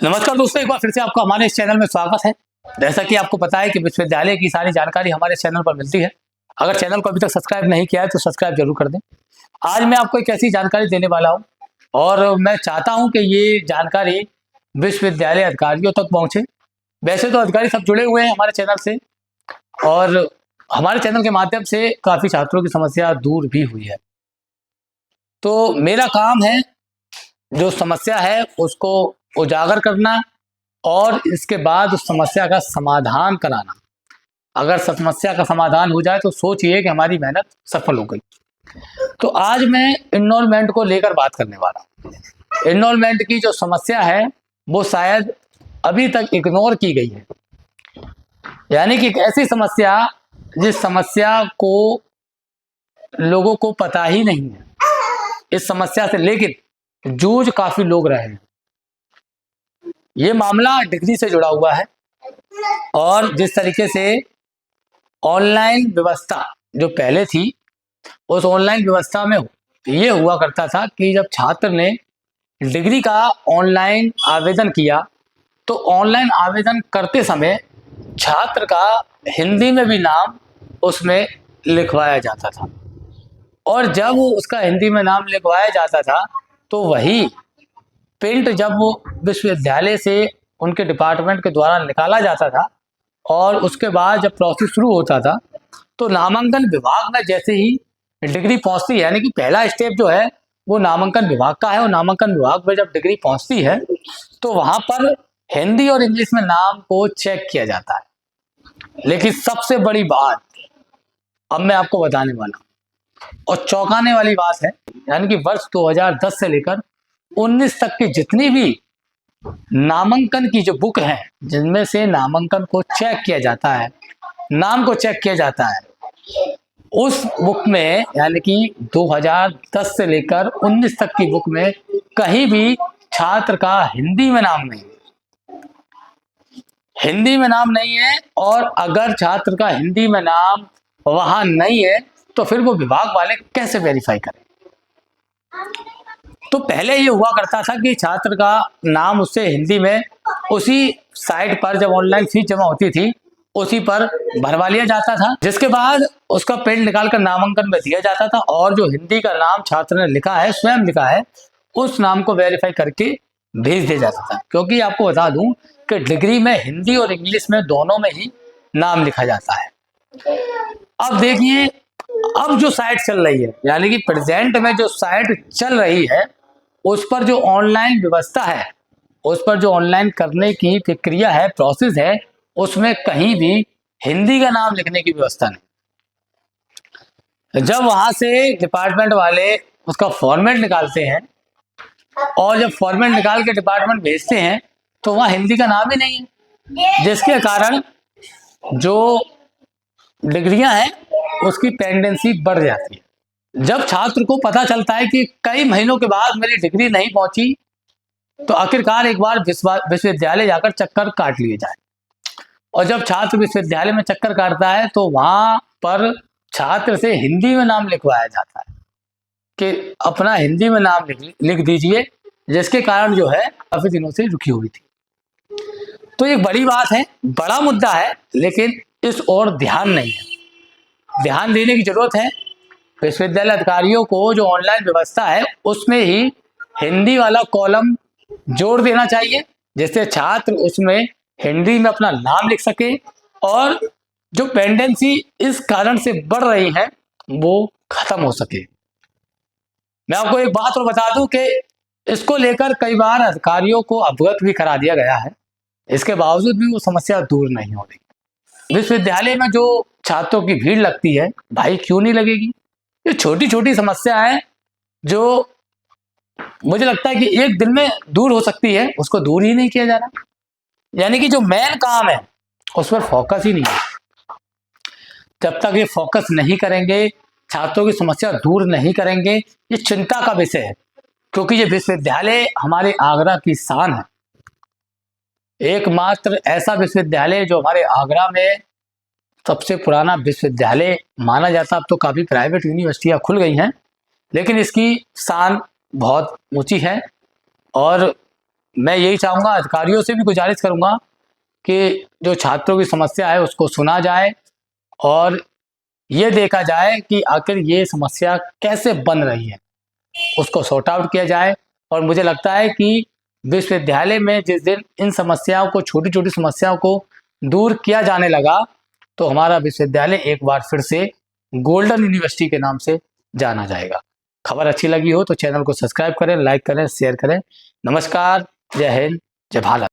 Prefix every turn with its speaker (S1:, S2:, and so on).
S1: नमस्कार दोस्तों, एक बार फिर से आपका हमारे इस चैनल में स्वागत है। जैसा कि आपको पता है कि विश्वविद्यालय की सारी जानकारी हमारे चैनल पर मिलती है। अगर चैनल को अभी तक सब्सक्राइब नहीं किया है तो सब्सक्राइब जरूर कर दें। आज मैं आपको एक ऐसी जानकारी देने वाला हूं और मैं चाहता हूं कि ये जानकारी विश्वविद्यालय अधिकारियों तक पहुंचे। वैसे तो अधिकारी सब जुड़े हुए हैं हमारे चैनल से और हमारे चैनल के माध्यम से काफ़ी छात्रों की समस्या दूर भी हुई है। तो मेरा काम है जो समस्या है उसको उजागर करना और इसके बाद उस समस्या का समाधान कराना। अगर समस्या का समाधान हो जाए तो सोचिए कि हमारी मेहनत सफल हो गई। तो आज मैं इनरोलमेंट को लेकर बात करने वाला हूँ। इनरोलमेंट की जो समस्या है वो शायद अभी तक इग्नोर की गई है, यानी कि एक ऐसी समस्या जिस समस्या को लोगों को पता ही नहीं है। इस समस्या से लेकिन जूझ काफी लोग रहे हैं। ये मामला डिग्री से जुड़ा हुआ है और जिस तरीके से ऑनलाइन व्यवस्था जो पहले थी उस ऑनलाइन व्यवस्था में ये हुआ करता था कि जब छात्र ने डिग्री का ऑनलाइन आवेदन किया तो ऑनलाइन आवेदन करते समय छात्र का हिंदी में भी नाम उसमें लिखवाया जाता था और जब वो उसका हिंदी में नाम लिखवाया जाता था तो वही प्रिंट जब वो विश्वविद्यालय से उनके डिपार्टमेंट के द्वारा निकाला जाता था और उसके बाद जब प्रोसेस शुरू होता था तो नामांकन विभाग में जैसे ही डिग्री पहुंचती है, यानी कि पहला स्टेप जो है वो नामांकन विभाग का है और नामांकन विभाग में जब डिग्री पहुंचती है तो वहां पर हिंदी और इंग्लिश में नाम को चेक किया जाता है। लेकिन सबसे बड़ी बात अब मैं आपको बताने वाला हूं और चौंकाने वाली बात है, यानी कि वर्ष 2010 से लेकर 19 तक की जितनी भी नामांकन की जो बुक है जिनमें से नामांकन को चेक किया जाता है, नाम को चेक किया जाता है, उस बुक में यानी कि 2010 से लेकर 19 तक की बुक में कहीं भी छात्र का हिंदी में नाम नहीं है। हिंदी में नाम नहीं है और अगर छात्र का हिंदी में नाम वहां नहीं है तो फिर वो विभाग वाले कैसे वेरीफाई करें। तो पहले ये हुआ करता था कि छात्र का नाम उससे हिंदी में उसी साइट पर जब ऑनलाइन फीस जमा होती थी उसी पर भरवा लिया जाता था, जिसके बाद उसका प्रिंट निकालकर नामांकन में दिया जाता था और जो हिंदी का नाम छात्र ने लिखा है, स्वयं लिखा है, उस नाम को वेरीफाई करके भेज दिया जाता था। क्योंकि आपको बता दूं कि डिग्री में हिंदी और इंग्लिश में दोनों में ही नाम लिखा जाता है। अब देखिए, अब जो साइट चल रही है यानी कि प्रेजेंट में जो साइट चल रही है उस पर जो ऑनलाइन व्यवस्था है, उस पर जो ऑनलाइन करने की प्रक्रिया है, प्रोसेस है, उसमें कहीं भी हिंदी का नाम लिखने की व्यवस्था नहीं। जब वहां से डिपार्टमेंट वाले उसका फॉर्मेट निकालते हैं और जब फॉर्मेट निकाल के डिपार्टमेंट भेजते हैं तो वहां हिंदी का नाम ही नहीं है, जिसके कारण जो डिग्रियां हैं उसकी पेंडेंसी बढ़ जाती है। जब छात्र को पता चलता है कि कई महीनों के बाद मेरी डिग्री नहीं पहुंची तो आखिरकार एक बार विश्वविद्यालय जाकर चक्कर काट लिए जाए। और जब छात्र विश्वविद्यालय में चक्कर काटता है तो वहां पर छात्र से हिंदी में नाम लिखवाया जाता है कि अपना हिंदी में नाम लिख दीजिए, जिसके कारण जो है काफी दिनों से रुकी हुई थी। तो एक बड़ी बात है, बड़ा मुद्दा है, लेकिन इस ओर ध्यान नहीं है। ध्यान देने की जरूरत है। विश्वविद्यालय अधिकारियों को जो ऑनलाइन व्यवस्था है उसमें ही हिंदी वाला कॉलम जोड़ देना चाहिए, जिससे छात्र उसमें हिंदी में अपना नाम लिख सके और जो पेंडेंसी इस कारण से बढ़ रही है वो खत्म हो सके। मैं आपको एक बात और बता दूं कि इसको लेकर कई बार अधिकारियों को अवगत भी करा दिया गया है, इसके बावजूद भी वो समस्या दूर नहीं हो रही। विश्वविद्यालय में जो छात्रों की भीड़ लगती है, भाई क्यों नहीं लगेगी। ये छोटी छोटी समस्या है जो मुझे लगता है कि एक दिन में दूर हो सकती है, उसको दूर ही नहीं किया जा रहा। यानी कि जो मेन काम है उस पर फोकस ही नहीं है। जब तक ये फोकस नहीं करेंगे, छात्रों की समस्या दूर नहीं करेंगे, ये चिंता का विषय है। क्योंकि ये विश्वविद्यालय हमारे आगरा की शान है, एकमात्र ऐसा विश्वविद्यालय जो हमारे आगरा में सबसे पुराना विश्वविद्यालय माना जाता। अब तो काफ़ी प्राइवेट यूनिवर्सिटियाँ खुल गई हैं, लेकिन इसकी शान बहुत ऊंची है और मैं यही चाहूँगा, अधिकारियों से भी गुजारिश करूँगा कि जो छात्रों की समस्या है उसको सुना जाए और ये देखा जाए कि आखिर ये समस्या कैसे बन रही है, उसको सॉर्ट आउट किया जाए। और मुझे लगता है कि विश्वविद्यालय में जिस दिन इन समस्याओं को, छोटी छोटी समस्याओं को दूर किया जाने लगा, तो हमारा विश्वविद्यालय एक बार फिर से गोल्डन यूनिवर्सिटी के नाम से जाना जाएगा। खबर अच्छी लगी हो तो चैनल को सब्सक्राइब करें, लाइक करें, शेयर करें। नमस्कार, जय हिंद, जय भारत।